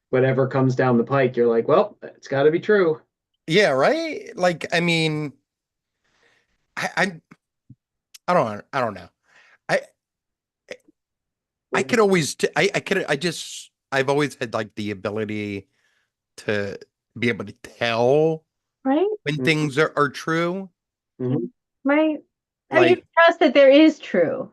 whatever comes down the pike, you're like, well, it's got to be true. Yeah, right? Like, I mean, I, I I don't know. I I could always I could I just I've always had like the ability to be able to tell Right? when Mhm, things are true. mhm. Right. I mean, you Like, trust that there is true.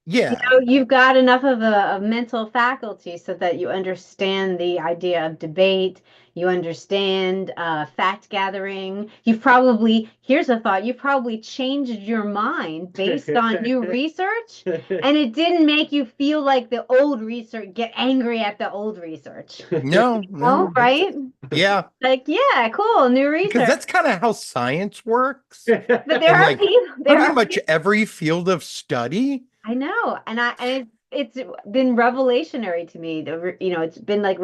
You yeah, know, you've got enough of a mental faculty so that you understand the idea of debate. You understand fact gathering. You've probably, here's a thought, you've probably changed your mind based on new research, and it didn't make you feel like the old research, get angry at the old research. no, Oh, no, that's right? yeah, Like, yeah, cool, new because research. that's kind of how science works. But there And are like people, there pretty are much every field of study. I know, and it's been revelationary to me. You know, it's been like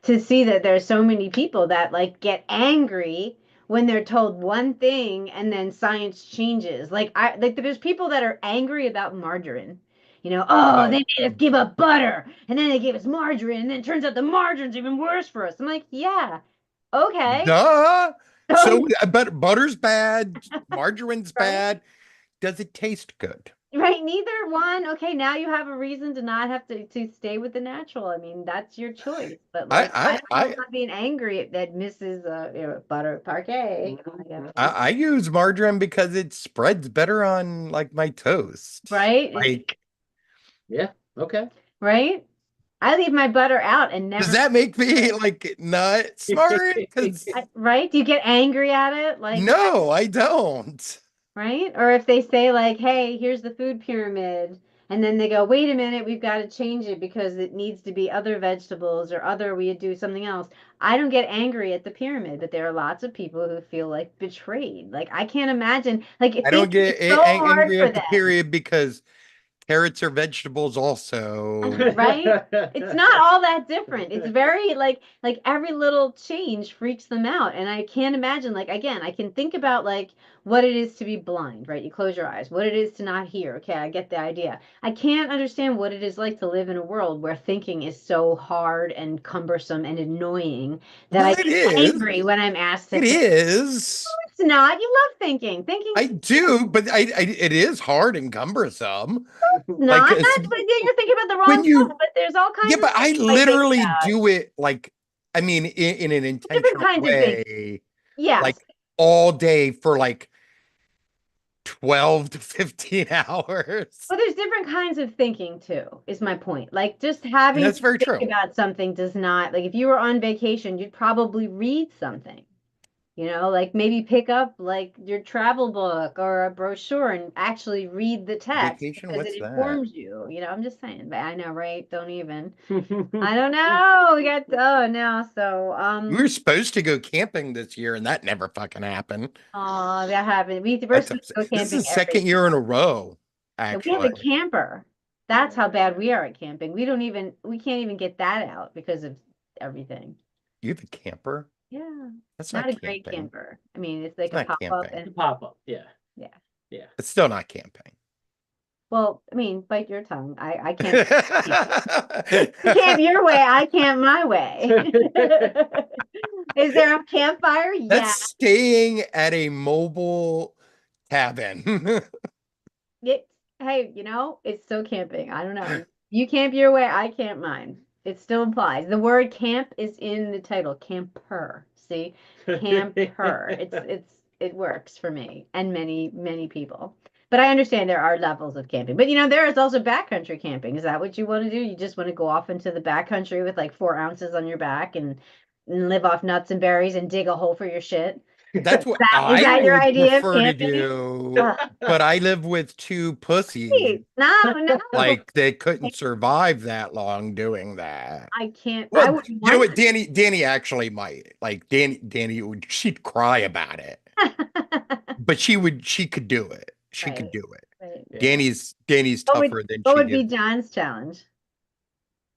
to see that there's so many people that like get angry when they're told one thing and then science changes. Like there's people that are angry about margarine. You know, oh, Oh, they made us give up butter, and then they gave us margarine, and then it turns out the margarine's even worse for us. I'm like, yeah, okay. duh. So, So, but butter's bad, margarine's right? bad. Does it taste good? Right, neither one. Okay, now you have a reason to not have to stay with the natural. I mean, that's your choice. But like, I don't know about being angry that misses butter parquet. I use margarine because it spreads better on like my toast. Right? Like, Yeah. Okay. Right? I leave my butter out and does never that make me like not smart? Because right? Do you get angry at it? Like, no, I don't. right? Or if they say like, "Hey, here's the food pyramid," and then they go, "Wait a minute, we've got to change it because it needs to be other vegetables or other we do something else." I don't get angry at the pyramid, but there are lots of people who feel like betrayed. Like I can't imagine. Like I thinking don't get is so hard angry for at the them. period because carrots are vegetables also. Right? It's not all that different. It's very like every little change freaks them out. And I can't imagine like again, I can think about like what it is to be blind, right? You close your eyes. What it is to not hear. Okay, I get the idea. I can't understand what it is like to live in a world where thinking is so hard and cumbersome and annoying that I Well, it get is. angry when I'm asked to It think. is. It's not. You love thinking. Thinking's I do, but it is hard and cumbersome. Like not. But you're thinking about the wrong when stuff. you, But there's all yeah, kinds of but I things you might think literally about. do it like, I mean, in an Different intentional kinds of thinking. way, Yes. like all day for like 12 to 15 hours. Well, there's different kinds of thinking too, is my point. Like just And having that's to very think true. about something does not, like if you were on vacation, you'd probably read something. You know, like maybe pick up like your travel book or a brochure and actually read the text Vacation, because it what's that? informs you. You know, I'm just saying, but I know, right? Don't even. I don't know. We got oh no. So We were supposed to go camping this year, and that never fucking happened. oh that happened. We're That's supposed to upset. go This is camping the every second year in a row, and we have a actually. camper. That's how bad we are at camping. We can't even get that out because of everything. You have a camper? Yeah. That's Not not a great camping. camper. I mean, it's It's like a not pop up camping. The and pop up. Yeah. yeah. Yeah. It's still not camping. Well, I mean, bite your tongue. I can't you camp your way, I camp my way. Is there a campfire? That's Yeah. staying at a mobile cabin. It, hey, you know, it's still camping. I don't know. You camp your way, I camp mine. It still applies. The word camp is in the title, camper. See? Camper. It works for me and many people. But I understand there are levels of camping. But you know, there is also backcountry camping. Is that what you want to do? You just want to go off into the backcountry with like 4 ounces on your back and live off nuts and berries and dig a hole for your shit? That's what Is I that your would idea of prefer to camping? do, but I live with two pussies. Hey, no, no. Like they couldn't survive that long doing that. I can't. I Well, wouldn't you know want what, Danny actually might. Like Danny would she'd cry about it. to. But she could do it. She could Right. do it. Right. Yeah. Danny's tougher than What she would be gives John's challenge?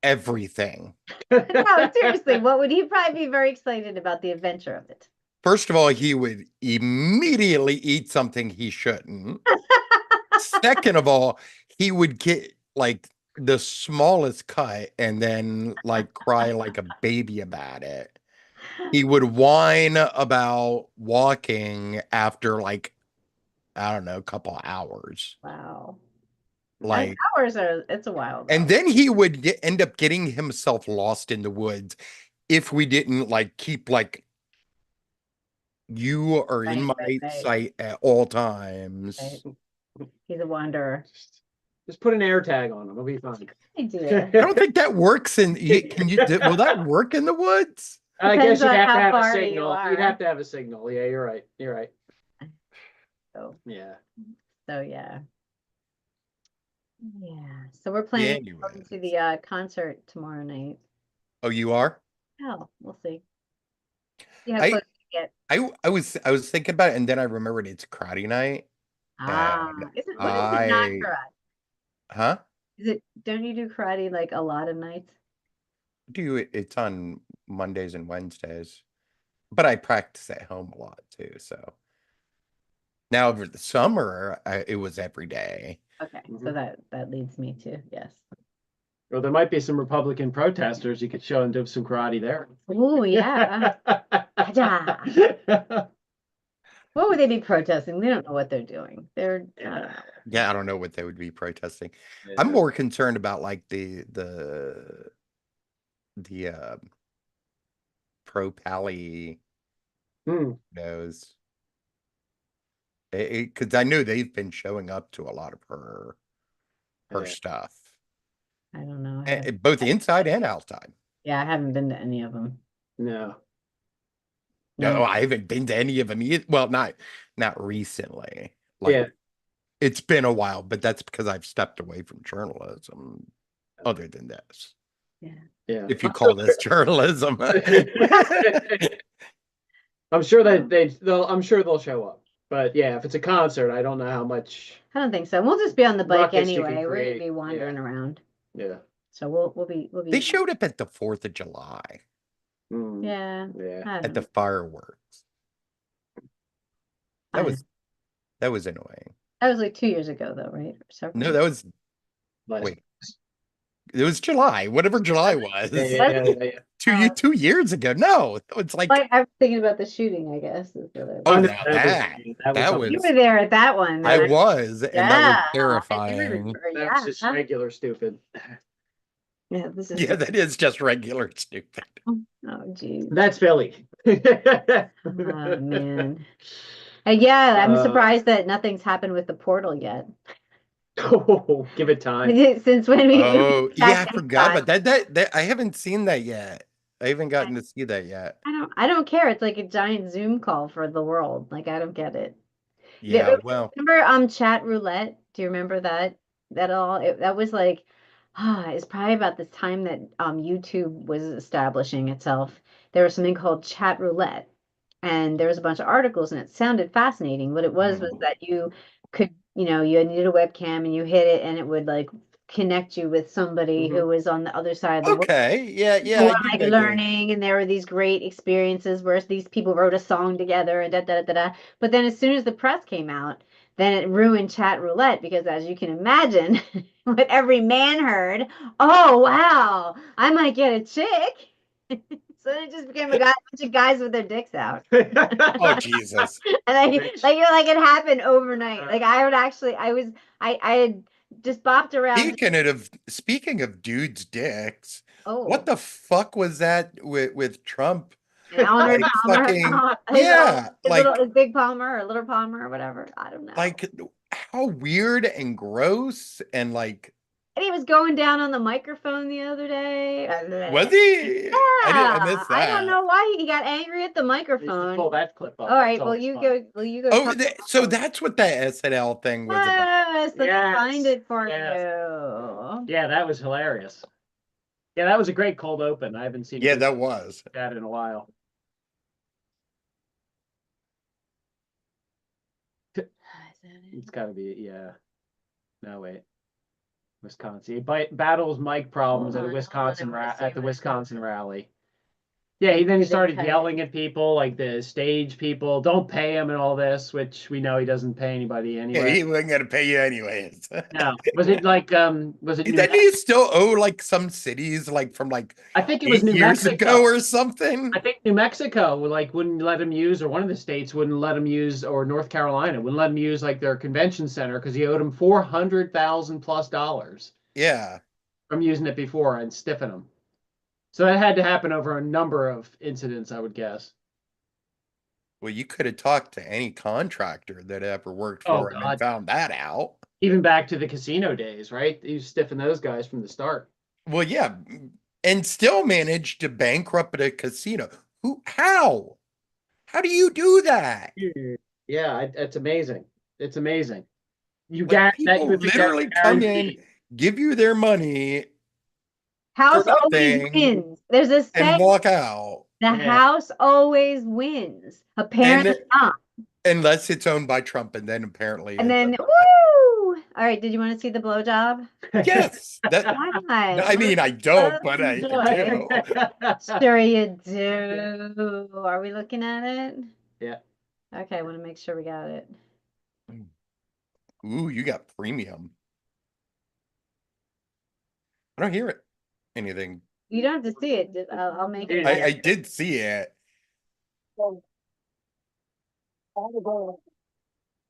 everything. No, seriously, what would he probably be very excited about the adventure of it? First of all, he would immediately eat something he shouldn't. Second of all, he would get like the smallest cut and then like cry like a baby about it. He would whine about walking after like, I don't know, a couple hours. Wow. Like, Hours are, it's a while and though. then he would end up getting himself lost in the woods if we didn't like keep like, you are in my Right. sight at all times. Right. He's a wanderer. Just put an air tag on him. It'll be fine. I do. I don't think that works in, will that work in the woods? I Depends guess you'd on have to how have a far you signal. are. You'd have to have a signal. Yeah, you're right. You're right. So, Yeah. yeah. Yeah. So we're planning to go Anyways. to the concert tomorrow night. Oh, you are? Oh, we'll see. See how I- close we get. I was thinking about it, and then I remembered it's karate night. Ah, And what is it not I- karate? Huh? Don't you do karate like a lot of nights? It's on Mondays and Wednesdays, but I practice at home a lot too. So now over the summer, it was every day. Okay, so Mhm. that leads me to yes. Well, there might be some Republican protesters. You could show them do some karate there. Oh yeah. Kaja. What would they be protesting? They don't know what they're doing. They're I don't know. Yeah, I don't know what they would be protesting. Yeah. I'm more concerned about like the pro pally Hmm. knows. Because I know they've been showing up to a lot of her Yeah. stuff, I don't know. both inside and outside. Yeah, I haven't been to any of them. No. No, I haven't been to any of them either. Well, not recently. Like, Yeah. it's been a while, but that's because I've stepped away from journalism. Other than this, Yeah. Yeah. if you call this journalism, I'm sure I'm sure they'll show up. But yeah, if it's a concert, I don't know how much. I don't think so. We'll just be on the bike Ruckus you can anyway. We're gonna create, be wandering around. Yeah. So we'll be they showed up at the 4th of July Mm, yeah. yeah. I at don't the know. fireworks. I That was annoying. That was like 2 years ago though, right? No, that was wait. It was July, whatever July was. Yeah. 2 years ago. No, it's like I was thinking about the shooting, I guess. Is what I oh, was- now That was You were there at that one. I then. was, and that Yeah. was terrifying. That was just regular stupid. Yeah, this is Yeah, that is just regular stupid. oh geez. That's Philly. Oh man. Yeah, I'm Uh, surprised that nothing's happened with the portal yet. Oh, give it time. Since when we Oh, back yeah, I then, forgot but about that. I haven't seen that yet. I haven't gotten to see that yet. I don't care. It's like a giant Zoom call for the world. Like I don't get it. Yeah, well, Remember chat roulette? Do you remember that at all? That was like it's probably about the time that YouTube was establishing itself. There was something called chat roulette, and there was a bunch of articles, and it sounded fascinating. What it was that you could, you needed a webcam, and you hit it, and it would like connect you with somebody who was on the other side of the world. okay, yeah, People were, I like get that. learning, and there were these great experiences where these people wrote a song together and da da da da. But then as soon as the press came out, then it ruined chat roulette because, as you can imagine, what every man heard, oh wow, I might get a chick. So then it just became a bunch of guys with their dicks out. Oh Jesus! And like it happened overnight. Like I had just bopped around. Speaking of dudes' dicks, Oh, what the fuck was that with Trump? and Arnold Like Palmer, fucking- yeah, his big Palmer or little Palmer or whatever. I don't know. Like how weird and gross and like. And he was going down on the microphone the other day. Was he? Yeah, I missed that. I don't know why he got angry at the Pull microphone. that clip up. All right, That's well always you fun. go. Will you go? Oh, so that's what that SNL thing was about. Yes, let me find it for Yes. you. Yeah, that was hilarious. Yeah, that was a great cold open. I haven't seen Yeah, that was. that in a while. It's got to be, yeah. No, wait. Wisconsin. Battles mic problems Hold at a on, Wisconsin hold on, I wanna see at the what it Wisconsin rally. Yeah, then he Did they started cut it? yelling at people, like the stage people, don't pay him and all this, which we know he doesn't pay anybody Yeah, anyway. he wasn't gonna pay you anyways. No, was it like was it New Doesn't he still owe like some cities like from like I think it was 8 New years Mexico. ago or something? I think New Mexico like wouldn't let him use, or one of the states wouldn't let him use, or North Carolina wouldn't let him use like their convention center because he owed him $400,000+ Yeah. from using it before and stiffing him. So that had to happen over a number of incidents, I would guess. Well, you could have talked to any contractor that ever worked Oh, for him and God. found that out. Even back to the casino days, right? He was stiffing those guys from the start. Well, yeah, and still managed to bankrupt a casino. How? How do you do that? Yeah, it's amazing. It's amazing. You Like, got that people would be literally come in, guaranteed. give you their money, House For always nothing. wins. There's a and saying, walk out. the Yeah. house always wins. Apparently not. Unless it's owned by Trump, and then apparently. And it then, doesn't. woo! All right, did you want to see the blowjob? Yes, that. Why? I mean, I don't, but I Okay. do. Sure you do. Are we looking at it? Yeah. Okay, I want to make sure we got it. Ooh, you got premium. I don't hear it. Anything. You don't have to see it. I'll make it. Yeah. I did see it.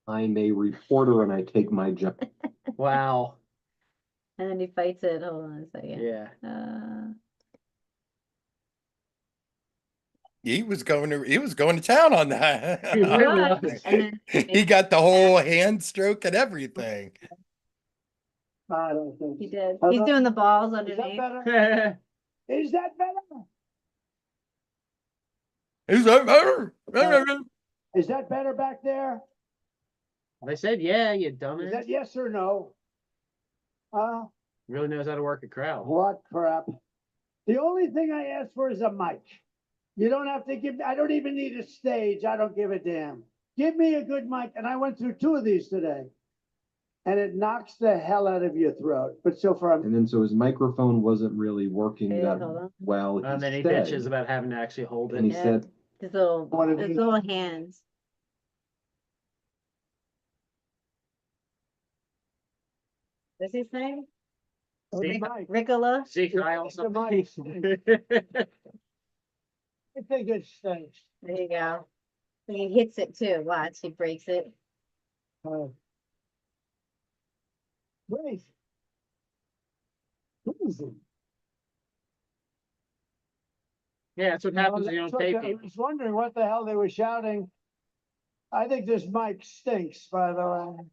I'm a reporter and I take my job. Wow. And then he fights it. Hold on a second. Yeah. He was going to town on that. He really was. And then He got the whole hand stroke and everything. I don't think. he did. He's doing the balls underneath. better? Is that better? Is that better? Is that better back there? I said, yeah, you Is dumbass. that yes or no? Really knows how to work a crowd. What crap? The only thing I asked for is a mic. You don't have to give, I don't even need a stage. I don't give a damn. Give me a good mic. And I went through 2 of these today. And it knocks the hell out of your throat. But so far, And then so his microphone wasn't really working Okay, that hold on. well. And then he said, bitches about having to actually hold and he it. Yeah. said, His little, What did his he- little hands. What's his name? See? Ricola? See, Kyle, The mic. something. I think it stinks. There you go. And he hits it too. Watch, he breaks it. Wait. Who is it? Yeah, that's what happens when you That's don't what pay I people. was wondering what the hell they were shouting. I think this mic stinks, by the way.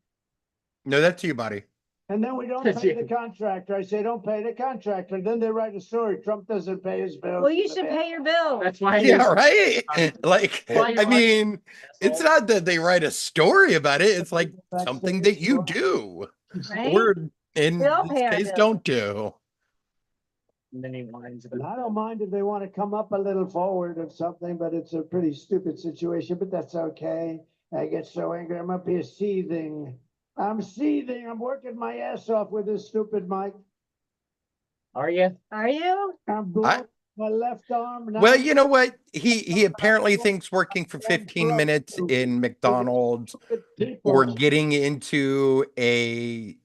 No, that's you, buddy. And then we don't That's pay you. the contractor. I say, don't pay the contractor. Then they write a story. Trump doesn't pay his bills. Well, you should pay your bill. That's why. Yeah, right. Like, Why I you're mean, it's asshole. not that they write a story about it. It's like That's something the that you story. do, Right? or in We all this pay our case, bills. don't do. And then he whines And about I don't mind if they want to come up a little forward or something, but it's a pretty stupid situation, but that's okay. I get so angry. I'm up here seething. I'm seething. I'm working my ass off with this stupid mic. Are you? Are you? I'm blowing my left arm. now. Well, you know what? He apparently thinks working for 15 minutes in McDonald's Stupid people. or getting into a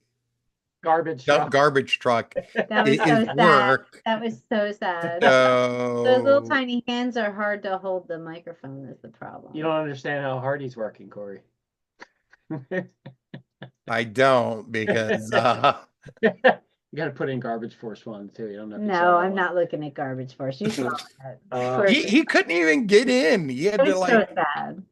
Garbage truck. garbage truck That was is so sad. work. That was so sad. Those little So tiny hands are hard to hold the microphone is the problem. You don't understand how hard he's working, Corey. I don't because You got to put in garbage force one too. You don't have to sell No, that I'm one. not looking at garbage force. You saw that. Uh, he couldn't even get in. He had It to was like so sad.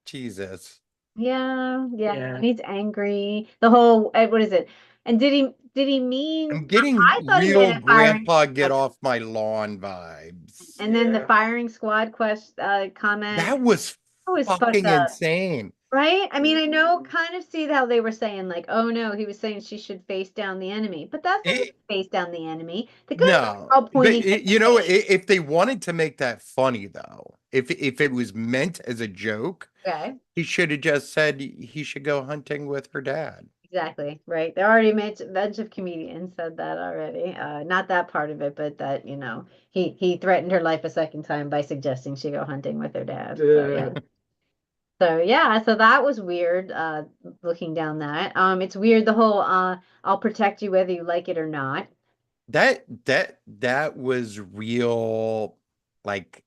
Jesus. Yeah, yeah. Yeah. He's angry. The whole what is it? And did he mean I'm getting I thought he real meant a firing grandpa get off my lawn vibes. and then the Yeah. firing squad comment That was was fucked fucking up, insane. right? I mean, I know kind of see how they were saying like, oh no, he was saying she should face down the enemy, but that's not It- face down the enemy. The guy No, all but pointing at you know, the face. if they wanted to make that funny though, if it was meant as a joke, Okay, he should have just said he should go hunting with her dad. Exactly, right. They already made a bunch of comedians said that already. Not that part of it, but that, he threatened her life a second time by suggesting she go hunting with her dad. So yeah. So yeah, so that was weird, looking down that. It's weird the whole I'll protect you whether you like it or not. That was real, like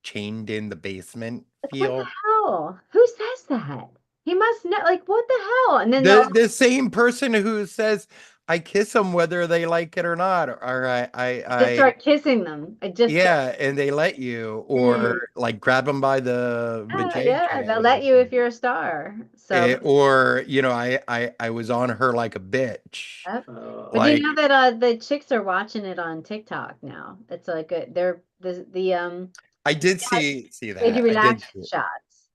chained in the basement Like, what the feel. hell? Who says that? He must know, like, what the hell? And then The same person who says I kiss them whether they like it or not, or just start kissing them. I just yeah, and they let you, or like grab them by the yeah, they'll vajayjay, let you if you're a star. So, or I was on her like a bitch, yep. Oh. But you like know that the chicks are watching it on TikTok now. It's like they're the I did guys, see they do that. I did reaction see it. shots.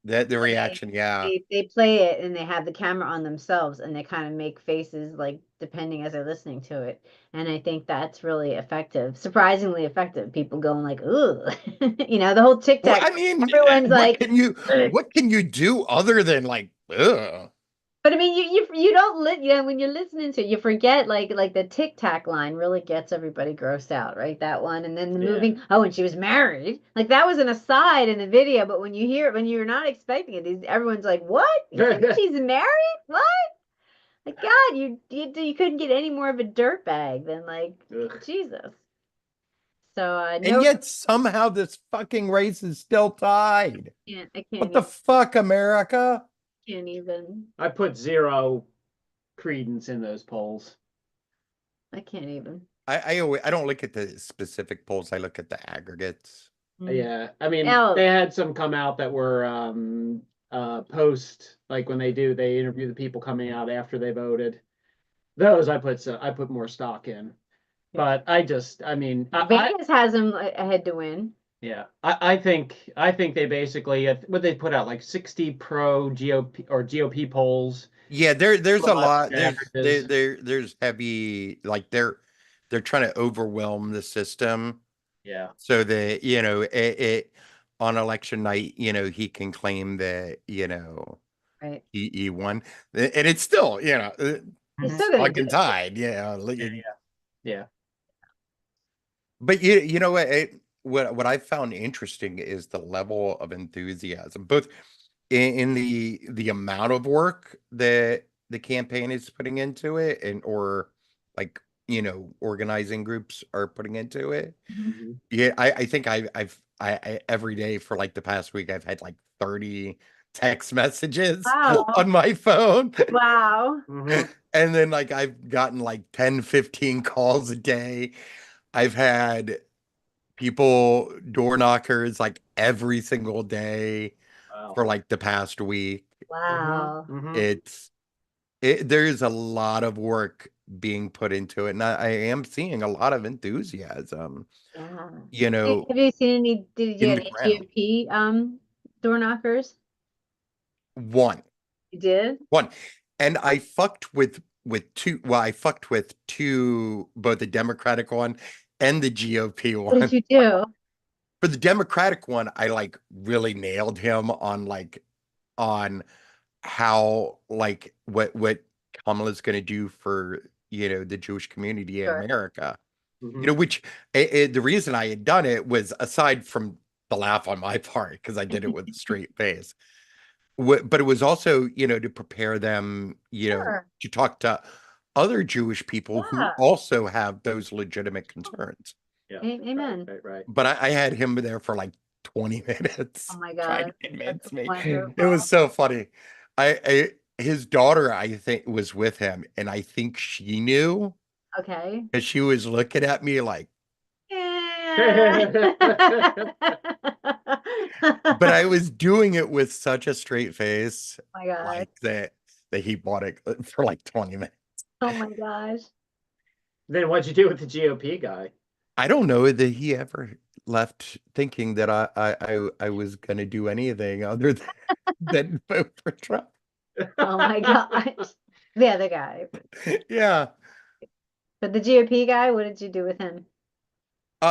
That the So reaction, yeah. they play it and they have the camera on themselves and they kind of make faces like depending as they're listening to it. And I think that's really effective, surprisingly effective. People going like, ooh, the whole Well, TikTok. I mean, Everyone's like, "Ugh." what can you do other than like, ugh? But I mean, you don't when you're listening to it, you forget like the Tic Tac line really gets everybody grossed out, right? That one, and then the Yeah. moving. Oh, and she was married. Like that was an aside in the video, but when you hear it, when you're not expecting it, everyone's like, "What? You think she's married? What?" Like God, you couldn't get any more of a dirtbag than like Ugh. Jesus. So And no, yet somehow this fucking race is still tied. I What the fuck, America? can't even. I put zero credence in those polls. I can't even. I don't look at the specific polls. I look at the aggregates. Yeah, I mean, Oh. they had some come out that were post, like when they interview the people coming out after they voted. Those I put more stock in. But I mean, Vegas has them ahead to win. yeah, I think they basically what they put out like 60 pro GOP or GOP polls. Yeah, there's a lot. Averages. There's heavy, like they're trying to overwhelm the system Yeah. so that it on election night, he can claim that Right. he won, and it's still He's still gonna do fucking it. tied. Yeah. But you know what I found interesting is the level of enthusiasm, both in the amount of work that the campaign is putting into it, and or like organizing groups are putting into it. Mm-hmm. Yeah, I think I every day for like the past week I've had like 30 text messages Wow. on my phone. Wow. Mm-hmm. And then like I've gotten like 10-15 calls a day. I've had people, door knockers, like every single day Wow. for like the past week. Wow. Mm-hmm. There's a lot of work being put into it, and I am seeing a lot of enthusiasm. Yeah. Have you seen any? Did you in get the any ground. GOP door knockers? One, You did? and I fucked with two. Well, I fucked with two, both the Democratic one and the GOP What did one. you do? For the Democratic one, I like really nailed him on how like what Kamala's going to do for the Jewish community in Sure. America. Mm-hmm. Which the reason I had done it was, aside from the laugh on my part, because I did it with a straight face, but it was also to prepare them Sure. to talk to other Jewish people who Yeah. also have those legitimate concerns. Yeah. Amen. Right. But I had him there for like 20 minutes Oh my trying God. to convince That's me. It wonderful. was so funny. His daughter, I think, was with him, and I think she knew, Okay. because she was looking at me like, Yeah. but I was doing it with such a straight face, Oh my God. like that he bought it for like 20 minutes. Oh my gosh. Then what'd you do with the GOP guy? I don't know that he ever left thinking that I was going to do anything other than vote for Trump. Oh my gosh. The other guy. Yeah. But the GOP guy, what did you do with him?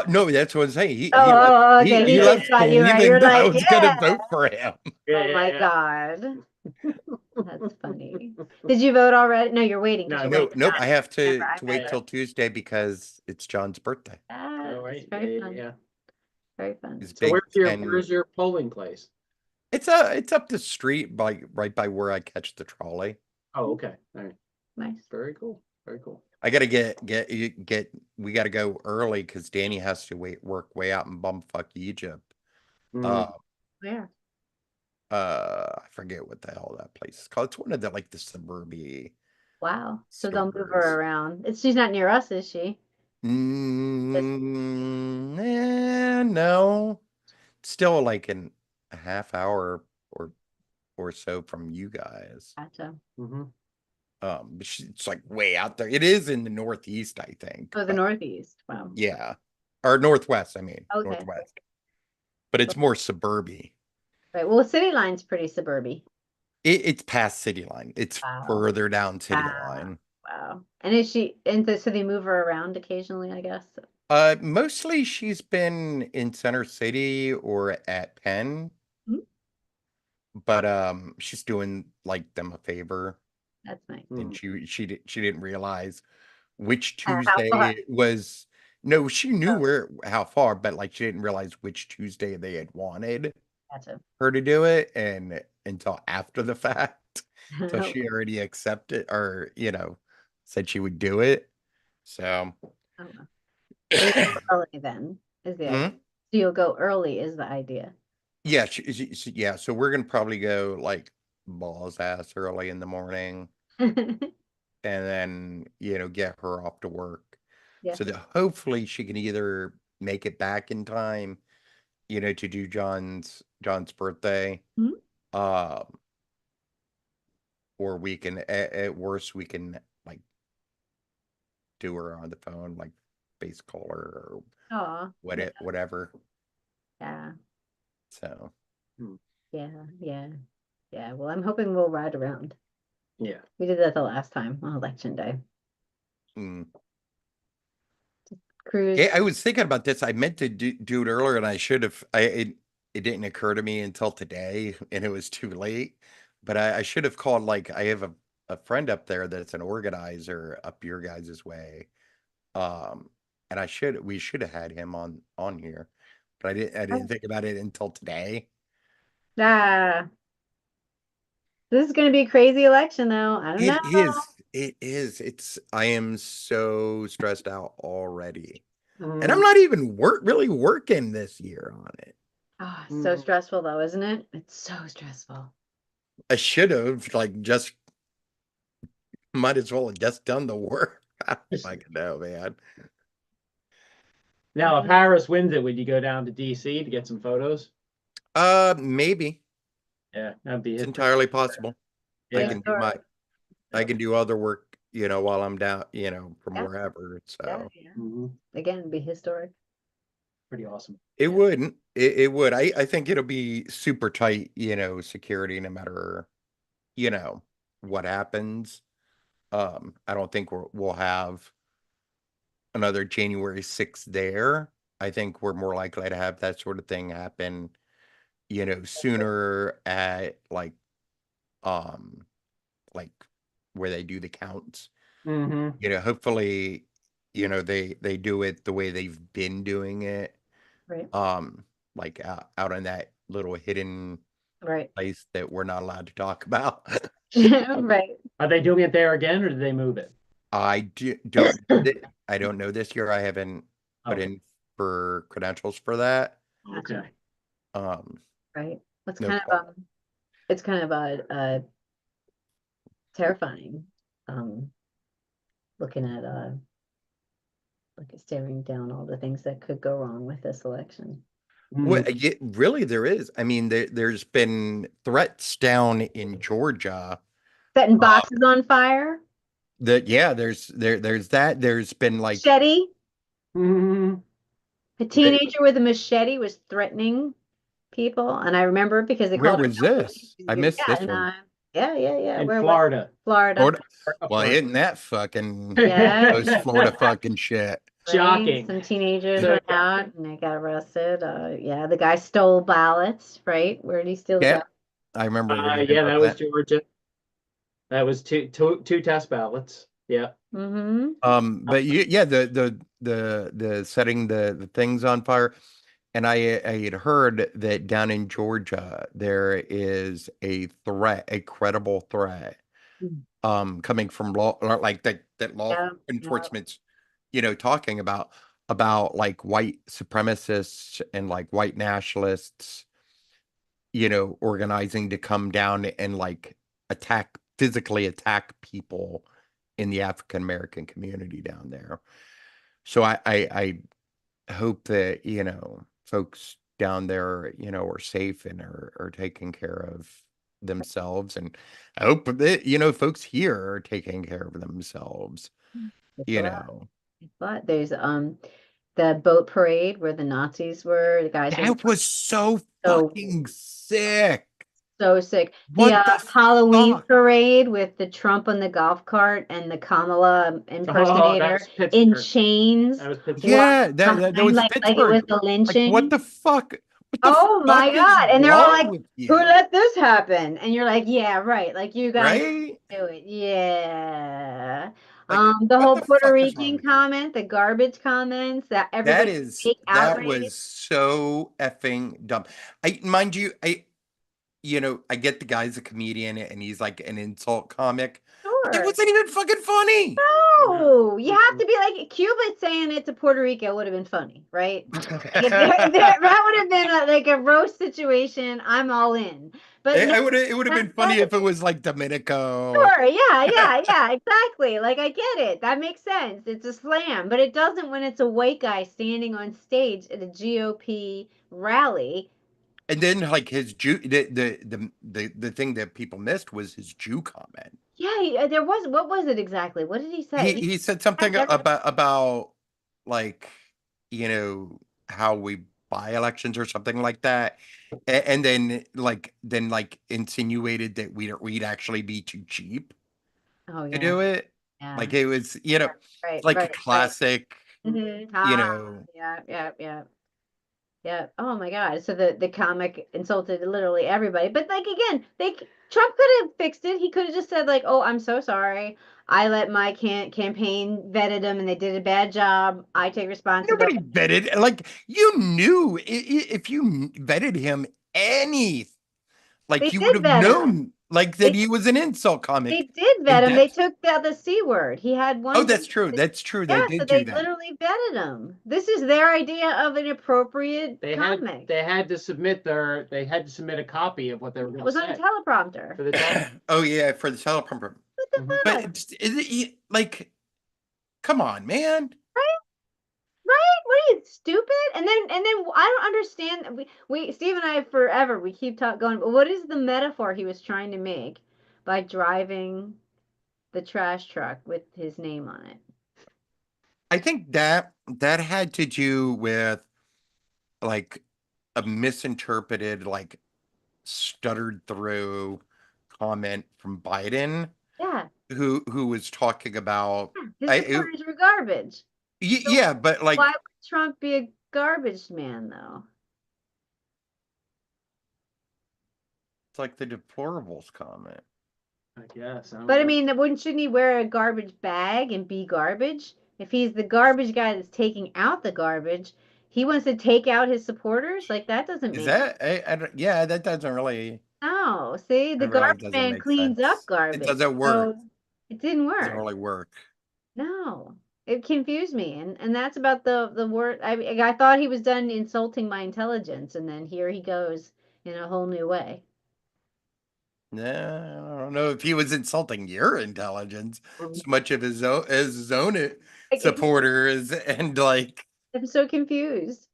No, that's what I'm saying. He Okay. he left You're believing like, that I was yeah. going to vote for him. Oh my God. That's funny. Did you vote already? No, you're waiting. 'cause No, you're No, waiting nope. on I have to September. I wait read till Tuesday because it's John's birthday. that. Oh, It's right. very Yeah, fun. yeah. Very fun. His So big where's your 10 where's your polling place? It's up the street by right by where I catch the trolley. Oh, okay. All right. Nice. Very cool. Very cool. I gotta get we gotta go early because Danny has to work way out in bumfuck Egypt. Uh Where? I forget what the hell that place is called. It's one of the like the suburby. Wow. So they'll move Suburbs. her around. She's not near us, is she? No. Still like in a half hour or so from you guys. Gotcha. Mm-hmm. But it's like way out there. It is in the northeast, I think. Oh, the but- Northeast. Wow. Yeah. Or northwest, I mean. Okay. Northwest. But it's more suburby. Right. Well, City Line's pretty suburby. It's past City Line. It's Wow. further down City Wow. Line. Wow. And is she, so they move her around occasionally, I guess? Mostly she's been in Center City or at Penn. Mhm. But she's doing like them a favor. That's nice. And she didn't realize which How far? Tuesday it was. No, she knew how far, but like she didn't realize which Tuesday they had wanted Gotcha. her to do it, and until after the fact. So she already accepted or said she would do it. So Oh, well. So you'll go early then is the idea. So you'll go early is the idea. yeah, yeah. So we're gonna probably go like balls ass early in the morning, and then get her off to work. Yeah. So that hopefully she can either make it back in time, to do John's birthday. Mhm. Or we can at worst we can like do her on the phone, like face call her or Aw. whatever. Yeah. So Yeah. Well, I'm hoping we'll ride around. Yeah. We did that the last time on election day. Cruise. Yeah, I was thinking about this. I meant to do it earlier, and I should have. It didn't occur to me until today, and it was too late. But I should have called. Like I have a friend up there that's an organizer up your guys' way, and we should have had him on here, but I didn't think about it until today. Ah. This is going to be a crazy election, though. I don't know. It is. I am so stressed out already. Mm-hmm. And I'm not even really working this year on it. Oh, it's so stressful, though, isn't it? It's so stressful. I should have just might as well have just done the work. I don't fucking know, man. Now, if Harris wins it, would you go down to DC to get some photos? Maybe. Yeah, that'd be It's entirely possible. Yeah. I can do other work, while I'm down, from Yeah. wherever. So Again, it'd be historic. Pretty awesome. it wouldn't. It would. I think it'll be super tight, security no matter, what happens. I don't think we'll have another January 6th there. I think we're more likely to have that sort of thing happen, sooner at like where they do the counts. Hopefully, they do it the way they've been doing it. Right. Like out in that little hidden Right. place that we're not allowed to talk about. Right. Are they doing it there again, or did they move it? I don't know this year. I haven't put in for credentials for that. Okay. Right. It's No kind problem. of it's kind of terrifying. Looking at staring down all the things that could go wrong with this election. Well, really, there is. I mean, there's been threats down in Georgia. Setting boxes on fire. There's that. There's been like Machete. Mhm. A teenager with a machete was threatening people, and I remember it because they where called was this? I missed this one. Yeah. In Where was Florida. Florida. Florida. Well, Florida. isn't that fucking Yeah. those Florida fucking shit? Right? Shocking. Some teenagers So- went out and they got arrested. Yeah, the guy stole ballots, right? Where did he steal the Yeah. ballots? I remember. Yeah, that was Georgia. That was two test ballots. Yeah. Mm-hmm. But yeah, the setting the things on fire, and I had heard that down in Georgia there is a threat, a credible threat, coming from law, or like that law Yeah. Yeah. enforcement's, talking about like white supremacists and like white nationalists, organizing to come down and like physically attack people in the African American community down there. So I hope that, folks down there, are safe and are taking care of themselves. And I hope that, folks here are taking care of themselves, you Sure. know. But there's the boat parade where the Nazis were, the guys were That was so so fucking sick. so sick. The What the Halloween fuck? parade with the Trump on the golf cart and the Kamala impersonator was in Pittsburgh. chains. That was Pittsburgh. Yeah, that behind, was like it was Pittsburgh. a Like, lynching. what the fuck? What the Oh my fuck is God. And they're all wrong like, with who you? let this happen? And you're like, yeah, right. Like you guys Right? do it. Yeah. Like, The what whole the Puerto fuck is wrong Rican with you? comment, the garbage comments, that everybody fake That outrage. was so effing dumb. Mind you, I get the guy's a comedian and he's like an insult comic. But that Sure. wasn't even fucking funny. No, you have to be like Cuba saying it to Puerto Rico would have been funny, right? That would have been like a roast situation. I'm all in. But no, It would have been funny if it was like Domenico. sure, yeah, exactly. Like I get it. That makes sense. It's a slam, but it doesn't when it's a white guy standing on stage at a GOP rally. And then like his Jew, the thing that people missed was his Jew comment. Yeah, there was. What was it exactly? What did he say? He said something about like, how we buy elections or something like that. And then insinuated that we'd actually be too cheap Oh to yeah, do it. yeah. Like it was, Right, like a right. classic, Mhm. Yeah. Oh my God. So the comic insulted literally everybody. But like again, Trump could have fixed it. He could have just said like, "Oh, I'm so sorry. I let my campaign vetted him and they did a bad job. I take responsibility." nobody vetted. Like you knew if you vetted him, They you would did have vet him. known like that They he was an insult they comic. did vet And him. They took the C word. He had one. oh, that's true. That's true. They Yeah, so did they do that. literally vetted him. This is their idea of an appropriate comic. They had to submit a copy of what they were going It to was on a say teleprompter. for the tele- Oh yeah, for the teleprompter. What the Mhm. fuck? But like, come on, man. Right? What are you, stupid? And then I don't understand. We Steve and I forever we keep going. But what is the metaphor he was trying to make by driving the trash truck with his name on it? I think that had to do with like a misinterpreted, like stuttered through comment from Biden, Yeah, who was talking about his I supporters were garbage. yeah, but like Why would Trump be a garbage man though? it's like the deplorables comment. I guess. But I mean, shouldn't he wear a garbage bag and be garbage? If he's the garbage guy that's taking out the garbage, he wants to take out his supporters? Like that doesn't Is make that yeah, that doesn't really No, see, the it really garbage doesn't man make cleans sense. up garbage. It doesn't work. So it didn't It doesn't work. really work. No, it confused me, and that's about the word. I thought he was done insulting my intelligence, and then here he goes in a whole new way. No, I don't know if he was insulting your intelligence as much of his own supporters and like. I'm so confused.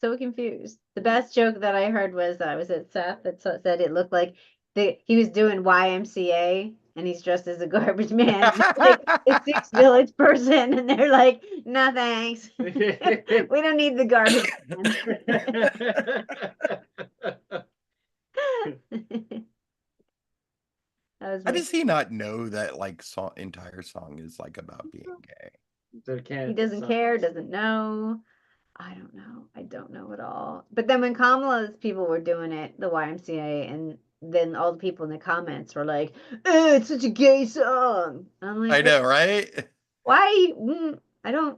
So confused. The best joke that I heard was at Seth that said it looked like he was doing YMCA and he's dressed as a garbage man, like a Six Village person, and they're like, "No thanks, we don't need the garbage man." How does he not know that like entire song is like about being gay? He doesn't care, doesn't know. I don't know. I don't know at all. But then when Kamala's people were doing it, the YMCA, and then all the people in the comments were like, it's such a gay song. I'm like, I know, right? why? I don't.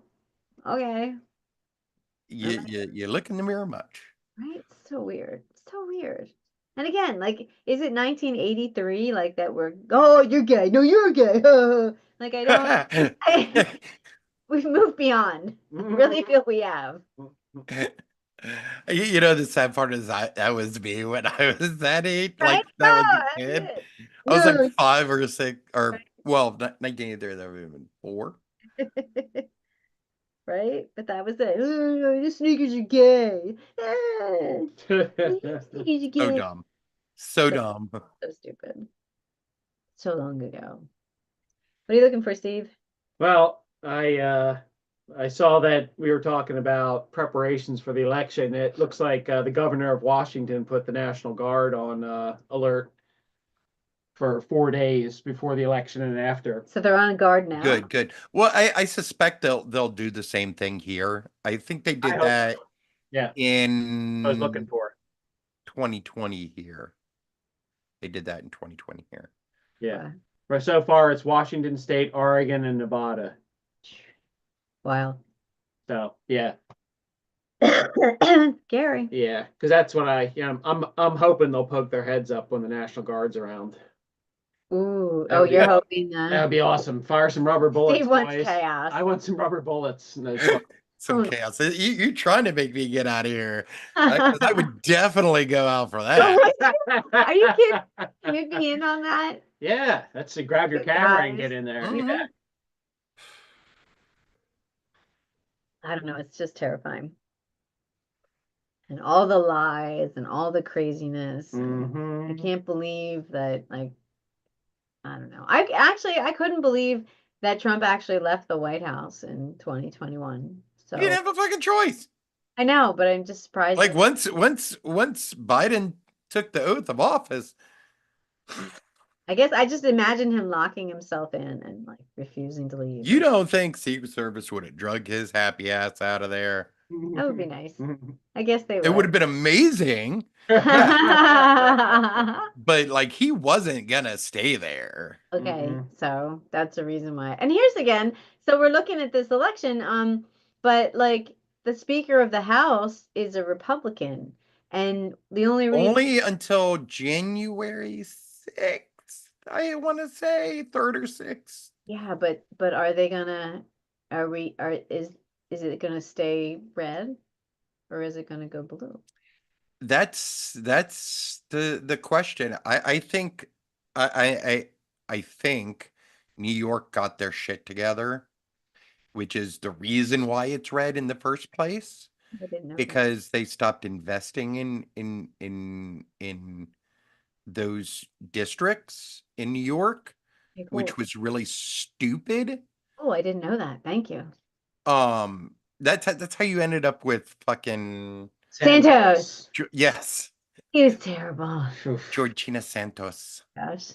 Okay. You look in the mirror much. Right? It's so weird. It's so weird. And again, like, is it 1983? Like that oh, you're gay. No, you're gay. Like I don't. We've moved beyond. I really feel we have. You know, the sad part is that was me when I was that age. Right? Like that was No, a that's kid. it. I was No. like 5 or 6 or Right. well, 1983, that would have been 4. Right? But that was it. Oh, the sneakers are gay. Sneakers are So gay. dumb. So So- dumb. So stupid. So long ago. What are you looking for, Steve? Well, I saw that we were talking about preparations for the election. It looks like the governor of Washington put the National Guard on alert for 4 days before the election and after. So they're on guard now. Good. Well, I suspect they'll do the same thing here. I think they did hope that Yeah, in I was looking for. 2020 here. They did that in 2020 here. Yeah. But so far it's Washington State, Oregon, and Nevada. Wow. So yeah, Gary. yeah, because that's what I'm hoping they'll poke their heads up when the National Guard's around. Ooh. That Oh, would be you're good. hoping That would be awesome. Fire some rubber bullets, Steve wants boys. chaos. I want some rubber bullets. And it's like, Some Oh. chaos. You're trying to make me get out of here. I would definitely go out for that. Are you kidding? Can you be in on that? Yeah, that's to grab your Good camera and guys. get in there. Mhm. Yeah. I don't know. It's just terrifying. And all the lies and all the craziness. and I Mhm. can't believe that, like, I don't know. I couldn't believe that Trump actually left the White House in 2021. So You didn't have a fucking choice. I know, but I'm just surprised. Like that- once Biden took the oath of office, I guess I just imagine him locking himself in and like refusing to leave. you don't think Secret Service would have drug his happy ass out of there? That would be nice. I guess they It would have been amazing, but like he wasn't gonna stay there. Okay, Mhm. so that's the reason why. And here's again, so we're looking at this election, but like the Speaker of the House is a Republican, and the only reason Only until January 6th, I want to say 3rd or 6th. yeah, but are they gonna is it gonna stay red or is it gonna go blue? That's the question. I think I think New York got their shit together, which is the reason why it's red in the first place, I didn't know that. because they stopped investing in those districts in New York, Okay, which cool. was really stupid. Oh, I didn't know that. Thank you. That's how you ended up with fucking Santos. yes, He was terrible. Oof. Georgina Santos. Gosh.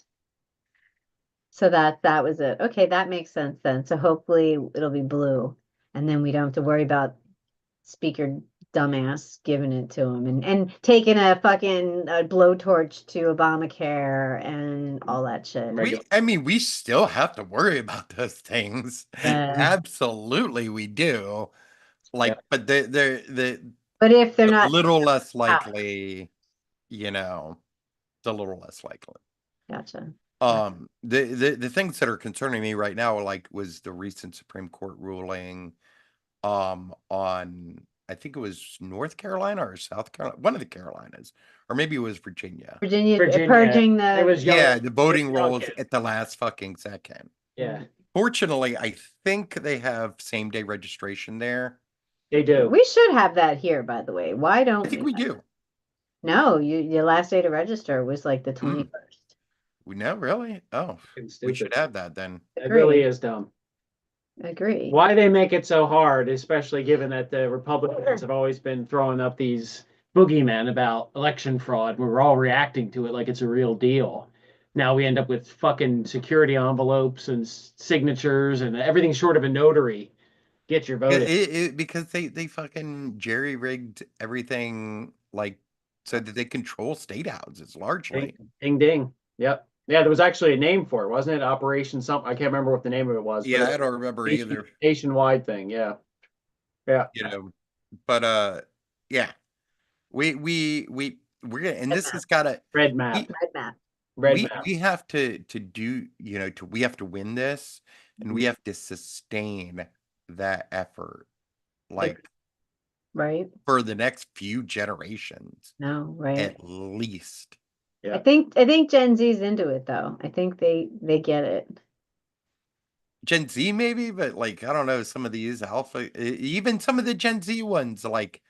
So that was it. Okay, that makes sense then. So hopefully it'll be blue, and then we don't have to worry about Speaker dumbass giving it to him and taking a fucking blowtorch to Obamacare and all that shit. Right. We still have to worry about those things. Yeah. Absolutely, we do. Like, Yeah. but they're But if they're a not, little less likely, it's a little less likely. gotcha. The things that are concerning me right now, like, was the recent Supreme Court ruling, on, I think it was North Carolina or South Carolina, one of the Carolinas, or maybe it was Virginia. Virginia Virginia. purging the. It was young. Yeah, the voting young rolls kids. at the last fucking second. Yeah, Fortunately, I think they have same day registration there. they do. We should have that here, by the way. Why don't I think we do. No, your last day to register was like the 21st. We know, really? Oh, Fucking we stupid. should have that then. It really is dumb. Agree. Why they make it so hard, especially given that the Republicans have always been throwing up these boogeymen about election fraud. We're all reacting to it like it's a real deal. Now we end up with fucking security envelopes and signatures and everything short of a notary. Get your vote. Because they fucking jerry rigged everything, like so that they control state houses largely. Ding, ding. Yep. Yeah, there was actually a name for it, wasn't it? Operation something. I can't remember what the name of it was. Yeah, but I it don't remember was either. nationwide thing. Yeah. Yeah. You know, but yeah, we're gonna, and this has got to Red map. Red map. Red map. we have to do, you know, we have to win this, and we have to sustain that effort, like Right? for the next few generations No, right. at least. Yeah. I think Gen Z's into it though. I think they get it. Gen Z maybe, but like I don't know, some of these alpha, even some of the Gen Z ones, like